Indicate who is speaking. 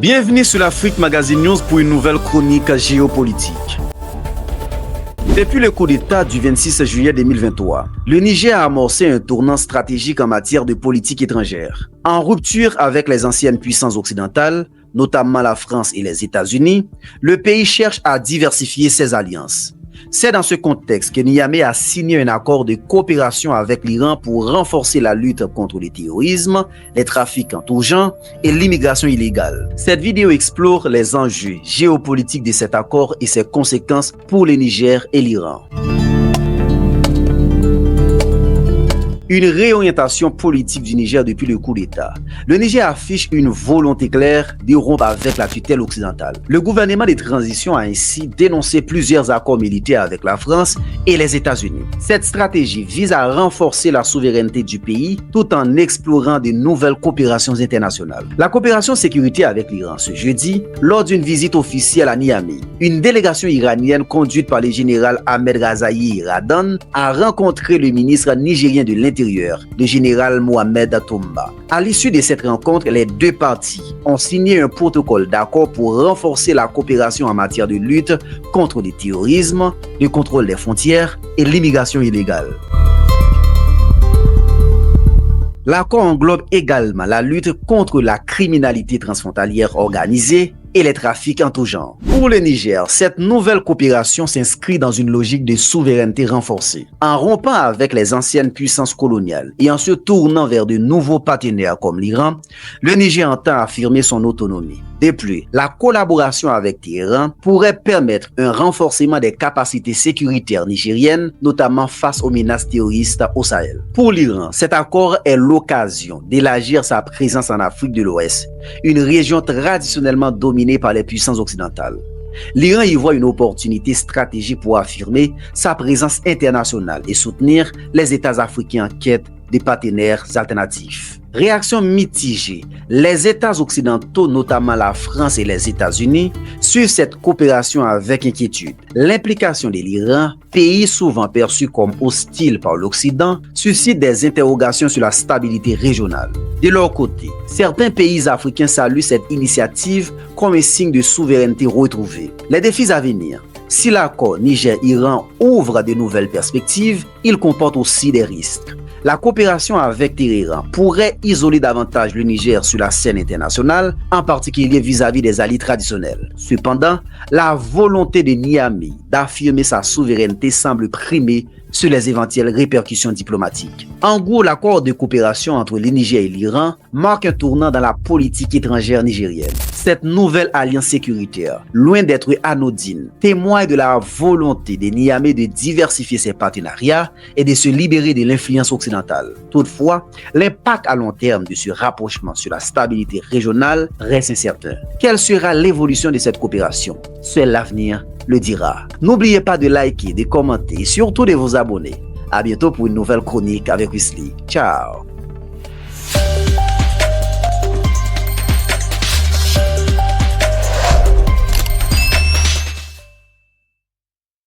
Speaker 1: Bienvenue sur l'Afrique Magazine News pour une nouvelle chronique géopolitique. Depuis le coup d'État du 26 juillet 2023, le Niger a amorcé un tournant stratégique en matière de politique étrangère. En rupture avec les anciennes puissances occidentales, notamment la France et les États-Unis, le pays cherche à diversifier ses alliances. C'est dans ce contexte que Niamey a signé un accord de coopération avec l'Iran pour renforcer la lutte contre le terrorisme, les trafics en tout genre et l'immigration illégale. Cette vidéo explore les enjeux géopolitiques de cet accord et ses conséquences pour le Niger et l'Iran. Une réorientation politique du Niger depuis le coup d'État. Le Niger affiche une volonté claire de rompre avec la tutelle occidentale. Le gouvernement de transition a ainsi dénoncé plusieurs accords militaires avec la France et les États-Unis. Cette stratégie vise à renforcer la souveraineté du pays tout en explorant de nouvelles coopérations internationales. La coopération sécuritaire avec l'Iran ce jeudi, lors d'une visite officielle à Niamey, une délégation iranienne conduite par le général Ahmed Razaï Radan a rencontré le ministre nigérien de l'Intérieur, le général Mohamed Toumba. À l'issue de cette rencontre, les deux parties ont signé un protocole d'accord pour renforcer la coopération en matière de lutte contre le terrorisme, le contrôle des frontières et l'immigration illégale. L'accord englobe également la lutte contre la criminalité transfrontalière organisée et les trafics en tout genre. Pour le Niger, cette nouvelle coopération s'inscrit dans une logique de souveraineté renforcée. En rompant avec les anciennes puissances coloniales et en se tournant vers de nouveaux partenaires comme l'Iran, le Niger entend affirmer son autonomie. De plus, la collaboration avec Téhéran pourrait permettre un renforcement des capacités sécuritaires nigériennes, notamment face aux menaces terroristes au Sahel. Pour l'Iran, cet accord est l'occasion d'élargir sa présence en Afrique de l'Ouest, une région traditionnellement dominée par les puissances occidentales. L'Iran y voit une opportunité stratégique pour affirmer sa présence internationale et soutenir les États africains en quête de partenaires alternatifs. Réaction mitigée. Les États occidentaux, notamment la France et les États-Unis, suivent cette coopération avec inquiétude. L'implication de l'Iran, pays souvent perçu comme hostile par l'Occident, suscite des interrogations sur la stabilité régionale. De leur côté, certains pays africains saluent cette initiative comme un signe de souveraineté retrouvée. Les défis à venir. Si l'accord Niger-Iran ouvre de nouvelles perspectives, il comporte aussi des risques. La coopération avec Téhéran pourrait isoler davantage le Niger sur la scène internationale, en particulier vis-à-vis des alliés traditionnels. Cependant, la volonté de Niamey d'affirmer sa souveraineté semble primer sur les éventuelles répercussions diplomatiques. En gros, l'accord de coopération entre le Niger et l'Iran marque un tournant dans la politique étrangère nigérienne. Cette nouvelle alliance sécuritaire, loin d'être anodine, témoigne de la volonté de Niamey de diversifier ses partenariats et de se libérer de l'influence occidentale. Toutefois, l'impact à long terme de ce rapprochement sur la stabilité régionale reste incertain. Quelle sera l'évolution de cette coopération? Seul l'avenir le dira. N'oubliez pas de liker, de commenter et surtout de vous abonner. À bientôt pour une nouvelle chronique avec Wesley. Ciao!